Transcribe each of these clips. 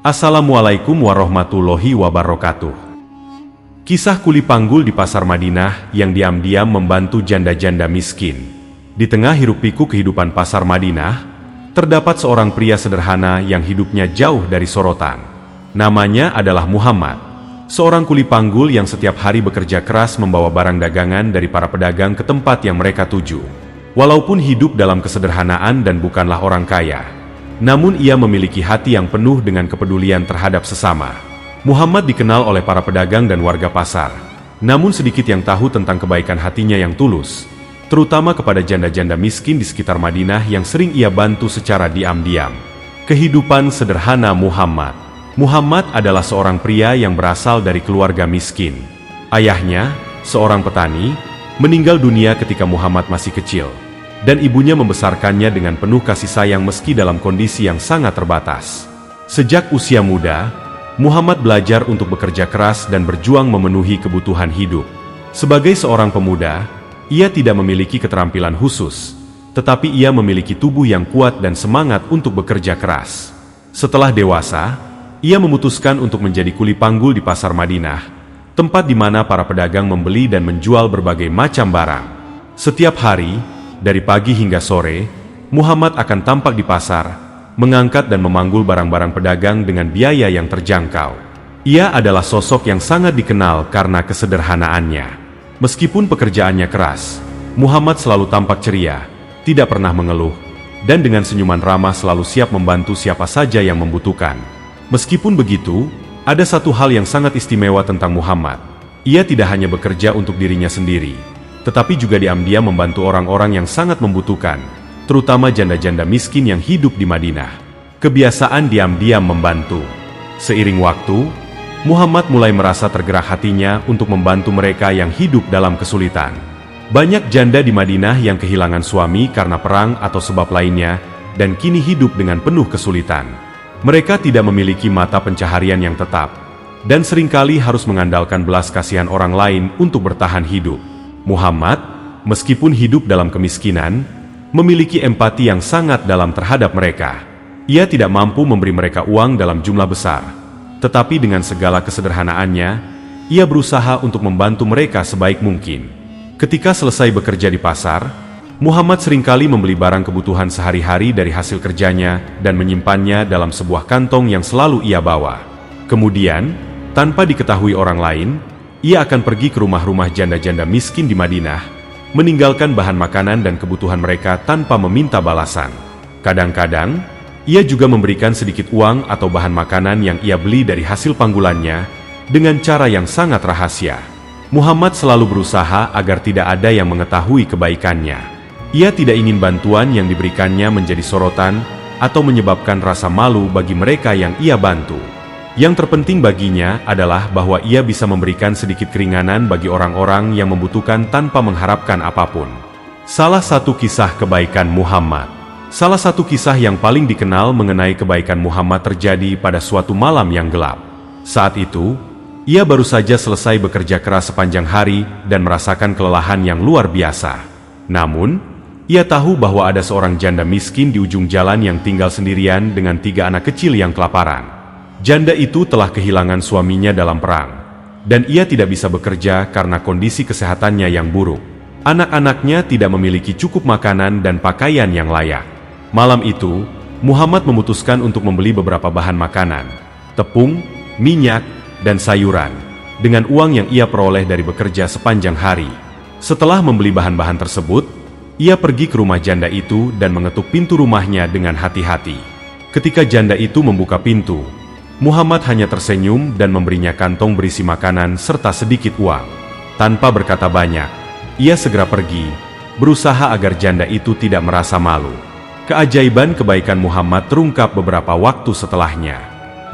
Assalamualaikum warahmatullahi wabarakatuh. Kisah kuli panggul di pasar Madinah yang diam-diam membantu janda-janda miskin. Di tengah hiruk-pikuk kehidupan pasar Madinah, terdapat seorang pria sederhana yang hidupnya jauh dari sorotan. Namanya adalah Muhammad, seorang kuli panggul yang setiap hari bekerja keras membawa barang dagangan dari para pedagang ke tempat yang mereka tuju. Walaupun hidup dalam kesederhanaan dan bukanlah orang kaya, namun ia memiliki hati yang penuh dengan kepedulian terhadap sesama. Muhammad dikenal oleh para pedagang dan warga pasar, namun sedikit yang tahu tentang kebaikan hatinya yang tulus, terutama kepada janda-janda miskin di sekitar Madinah yang sering ia bantu secara diam-diam. Kehidupan sederhana Muhammad. Muhammad adalah seorang pria yang berasal dari keluarga miskin. Ayahnya, seorang petani, meninggal dunia ketika Muhammad masih kecil, dan ibunya membesarkannya dengan penuh kasih sayang meski dalam kondisi yang sangat terbatas. Sejak usia muda, Muhammad belajar untuk bekerja keras dan berjuang memenuhi kebutuhan hidup. Sebagai seorang pemuda, ia tidak memiliki keterampilan khusus, tetapi ia memiliki tubuh yang kuat dan semangat untuk bekerja keras. Setelah dewasa, ia memutuskan untuk menjadi kuli panggul di pasar Madinah, tempat di mana para pedagang membeli dan menjual berbagai macam barang. Setiap hari, dari pagi hingga sore, Muhammad akan tampak di pasar, mengangkat dan memanggul barang-barang pedagang dengan biaya yang terjangkau. Ia adalah sosok yang sangat dikenal karena kesederhanaannya. Meskipun pekerjaannya keras, Muhammad selalu tampak ceria, tidak pernah mengeluh, dan dengan senyuman ramah selalu siap membantu siapa saja yang membutuhkan. Meskipun begitu, ada satu hal yang sangat istimewa tentang Muhammad. Ia tidak hanya bekerja untuk dirinya sendiri, tetapi juga diam-diam membantu orang-orang yang sangat membutuhkan, terutama janda-janda miskin yang hidup di Madinah. Kebiasaan diam-diam membantu. Seiring waktu, Muhammad mulai merasa tergerak hatinya untuk membantu mereka yang hidup dalam kesulitan. Banyak janda di Madinah yang kehilangan suami karena perang atau sebab lainnya, dan kini hidup dengan penuh kesulitan. Mereka tidak memiliki mata pencaharian yang tetap, dan seringkali harus mengandalkan belas kasihan orang lain untuk bertahan hidup. Muhammad, meskipun hidup dalam kemiskinan, memiliki empati yang sangat dalam terhadap mereka. Ia tidak mampu memberi mereka uang dalam jumlah besar, tetapi dengan segala kesederhanaannya, ia berusaha untuk membantu mereka sebaik mungkin. Ketika selesai bekerja di pasar, Muhammad seringkali membeli barang kebutuhan sehari-hari dari hasil kerjanya dan menyimpannya dalam sebuah kantong yang selalu ia bawa. Kemudian, tanpa diketahui orang lain, ia akan pergi ke rumah-rumah janda-janda miskin di Madinah, meninggalkan bahan makanan dan kebutuhan mereka tanpa meminta balasan. Kadang-kadang, ia juga memberikan sedikit uang atau bahan makanan yang ia beli dari hasil panggulannya dengan cara yang sangat rahasia. Muhammad selalu berusaha agar tidak ada yang mengetahui kebaikannya. Ia tidak ingin bantuan yang diberikannya menjadi sorotan atau menyebabkan rasa malu bagi mereka yang ia bantu. Yang terpenting baginya adalah bahwa ia bisa memberikan sedikit keringanan bagi orang-orang yang membutuhkan tanpa mengharapkan apapun. Salah satu kisah kebaikan Muhammad. Salah satu kisah yang paling dikenal mengenai kebaikan Muhammad terjadi pada suatu malam yang gelap. Saat itu, ia baru saja selesai bekerja keras sepanjang hari dan merasakan kelelahan yang luar biasa. Namun, ia tahu bahwa ada seorang janda miskin di ujung jalan yang tinggal sendirian dengan 3 anak kecil yang kelaparan. Janda itu telah kehilangan suaminya dalam perang, dan ia tidak bisa bekerja karena kondisi kesehatannya yang buruk. Anak-anaknya tidak memiliki cukup makanan dan pakaian yang layak. Malam itu, Muhammad memutuskan untuk membeli beberapa bahan makanan, tepung, minyak, dan sayuran, dengan uang yang ia peroleh dari bekerja sepanjang hari. Setelah membeli bahan-bahan tersebut, ia pergi ke rumah janda itu dan mengetuk pintu rumahnya dengan hati-hati. Ketika janda itu membuka pintu, Muhammad hanya tersenyum dan memberinya kantong berisi makanan serta sedikit uang. Tanpa berkata banyak, ia segera pergi, berusaha agar janda itu tidak merasa malu. Keajaiban kebaikan Muhammad terungkap beberapa waktu setelahnya.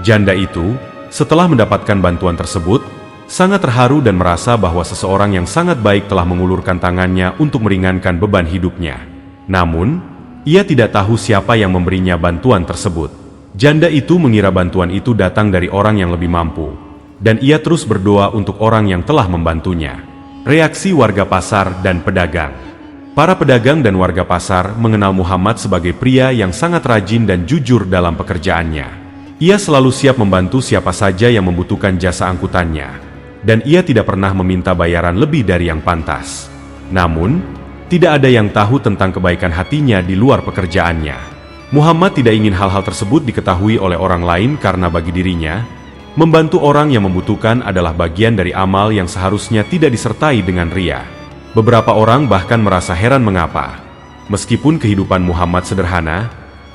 Janda itu, setelah mendapatkan bantuan tersebut, sangat terharu dan merasa bahwa seseorang yang sangat baik telah mengulurkan tangannya untuk meringankan beban hidupnya. Namun, ia tidak tahu siapa yang memberinya bantuan tersebut. Janda itu mengira bantuan itu datang dari orang yang lebih mampu, dan ia terus berdoa untuk orang yang telah membantunya. Reaksi warga pasar dan pedagang. Para pedagang dan warga pasar mengenal Muhammad sebagai pria yang sangat rajin dan jujur dalam pekerjaannya. Ia selalu siap membantu siapa saja yang membutuhkan jasa angkutannya, dan ia tidak pernah meminta bayaran lebih dari yang pantas. Namun, tidak ada yang tahu tentang kebaikan hatinya di luar pekerjaannya. Muhammad tidak ingin hal-hal tersebut diketahui oleh orang lain karena bagi dirinya, membantu orang yang membutuhkan adalah bagian dari amal yang seharusnya tidak disertai dengan ria. Beberapa orang bahkan merasa heran mengapa, meskipun kehidupan Muhammad sederhana,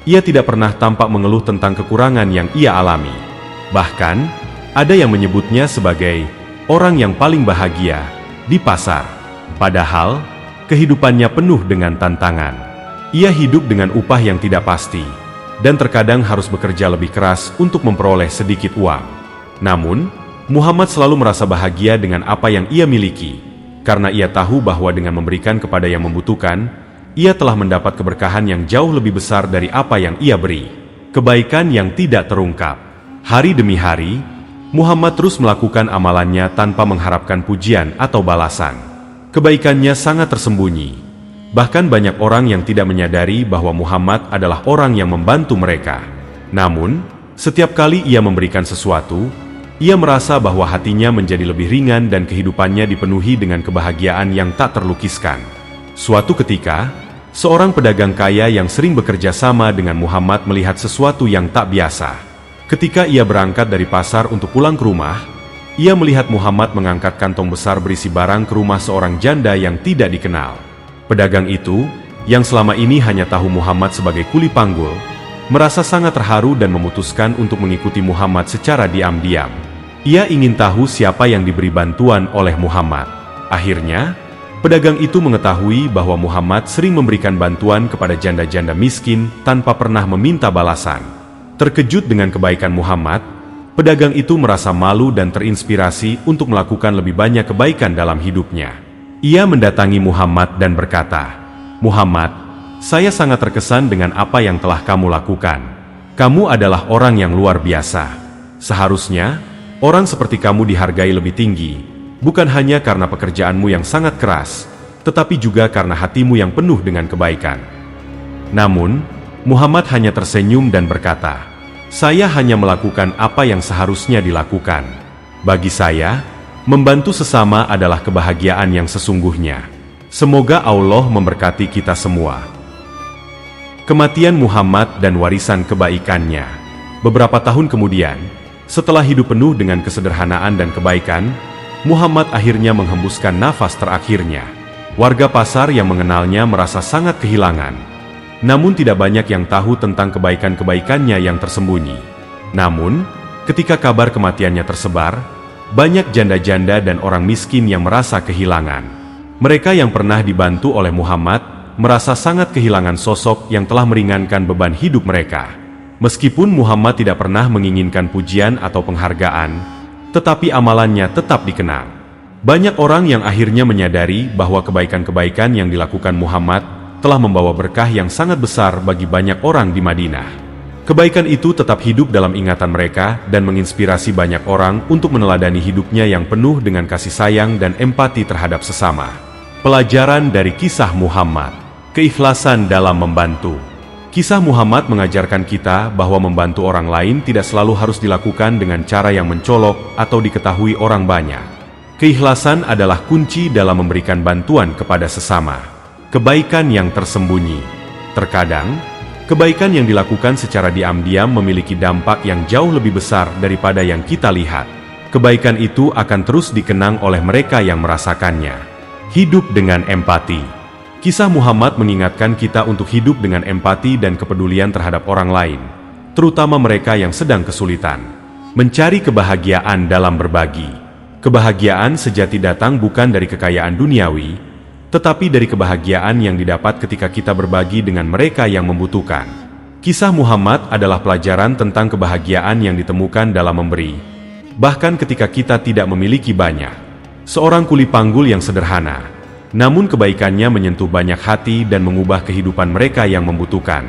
ia tidak pernah tampak mengeluh tentang kekurangan yang ia alami. Bahkan, ada yang menyebutnya sebagai orang yang paling bahagia di pasar. Padahal, kehidupannya penuh dengan tantangan. Ia hidup dengan upah yang tidak pasti, dan terkadang harus bekerja lebih keras untuk memperoleh sedikit uang. Namun, Muhammad selalu merasa bahagia dengan apa yang ia miliki, karena ia tahu bahwa dengan memberikan kepada yang membutuhkan, ia telah mendapat keberkahan yang jauh lebih besar dari apa yang ia beri. Kebaikan yang tidak terungkap. Hari demi hari, Muhammad terus melakukan amalannya tanpa mengharapkan pujian atau balasan. Kebaikannya sangat tersembunyi. Bahkan banyak orang yang tidak menyadari bahwa Muhammad adalah orang yang membantu mereka. Namun, setiap kali ia memberikan sesuatu, ia merasa bahwa hatinya menjadi lebih ringan dan kehidupannya dipenuhi dengan kebahagiaan yang tak terlukiskan. Suatu ketika, seorang pedagang kaya yang sering bekerja sama dengan Muhammad melihat sesuatu yang tak biasa. Ketika ia berangkat dari pasar untuk pulang ke rumah, ia melihat Muhammad mengangkat kantong besar berisi barang ke rumah seorang janda yang tidak dikenal. Pedagang itu, yang selama ini hanya tahu Muhammad sebagai kuli panggul, merasa sangat terharu dan memutuskan untuk mengikuti Muhammad secara diam-diam. Ia ingin tahu siapa yang diberi bantuan oleh Muhammad. Akhirnya, pedagang itu mengetahui bahwa Muhammad sering memberikan bantuan kepada janda-janda miskin tanpa pernah meminta balasan. Terkejut dengan kebaikan Muhammad, pedagang itu merasa malu dan terinspirasi untuk melakukan lebih banyak kebaikan dalam hidupnya. Ia mendatangi Muhammad dan berkata, "Muhammad, saya sangat terkesan dengan apa yang telah kamu lakukan. Kamu adalah orang yang luar biasa. Seharusnya, orang seperti kamu dihargai lebih tinggi, bukan hanya karena pekerjaanmu yang sangat keras, tetapi juga karena hatimu yang penuh dengan kebaikan." Namun, Muhammad hanya tersenyum dan berkata, "Saya hanya melakukan apa yang seharusnya dilakukan. Bagi saya, membantu sesama adalah kebahagiaan yang sesungguhnya. Semoga Allah memberkati kita semua." Kematian Muhammad dan warisan kebaikannya. Beberapa tahun kemudian, setelah hidup penuh dengan kesederhanaan dan kebaikan, Muhammad akhirnya menghembuskan nafas terakhirnya. Warga pasar yang mengenalnya merasa sangat kehilangan. Namun tidak banyak yang tahu tentang kebaikan-kebaikannya yang tersembunyi. Namun, ketika kabar kematiannya tersebar, banyak janda-janda dan orang miskin yang merasa kehilangan. Mereka yang pernah dibantu oleh Muhammad merasa sangat kehilangan sosok yang telah meringankan beban hidup mereka. Meskipun Muhammad tidak pernah menginginkan pujian atau penghargaan, tetapi amalannya tetap dikenang. Banyak orang yang akhirnya menyadari bahwa kebaikan-kebaikan yang dilakukan Muhammad telah membawa berkah yang sangat besar bagi banyak orang di Madinah. Kebaikan itu tetap hidup dalam ingatan mereka dan menginspirasi banyak orang untuk meneladani hidupnya yang penuh dengan kasih sayang dan empati terhadap sesama. Pelajaran dari kisah Muhammad. Keikhlasan dalam membantu. Kisah Muhammad mengajarkan kita bahwa membantu orang lain tidak selalu harus dilakukan dengan cara yang mencolok atau diketahui orang banyak. Keikhlasan adalah kunci dalam memberikan bantuan kepada sesama. Kebaikan yang tersembunyi. Terkadang, kebaikan yang dilakukan secara diam-diam memiliki dampak yang jauh lebih besar daripada yang kita lihat. Kebaikan itu akan terus dikenang oleh mereka yang merasakannya. Hidup dengan empati. Kisah Muhammad mengingatkan kita untuk hidup dengan empati dan kepedulian terhadap orang lain, terutama mereka yang sedang kesulitan. Mencari kebahagiaan dalam berbagi. Kebahagiaan sejati datang bukan dari kekayaan duniawi, tetapi dari kebahagiaan yang didapat ketika kita berbagi dengan mereka yang membutuhkan. Kisah Muhammad adalah pelajaran tentang kebahagiaan yang ditemukan dalam memberi, bahkan ketika kita tidak memiliki banyak. Seorang kuli panggul yang sederhana, namun kebaikannya menyentuh banyak hati dan mengubah kehidupan mereka yang membutuhkan.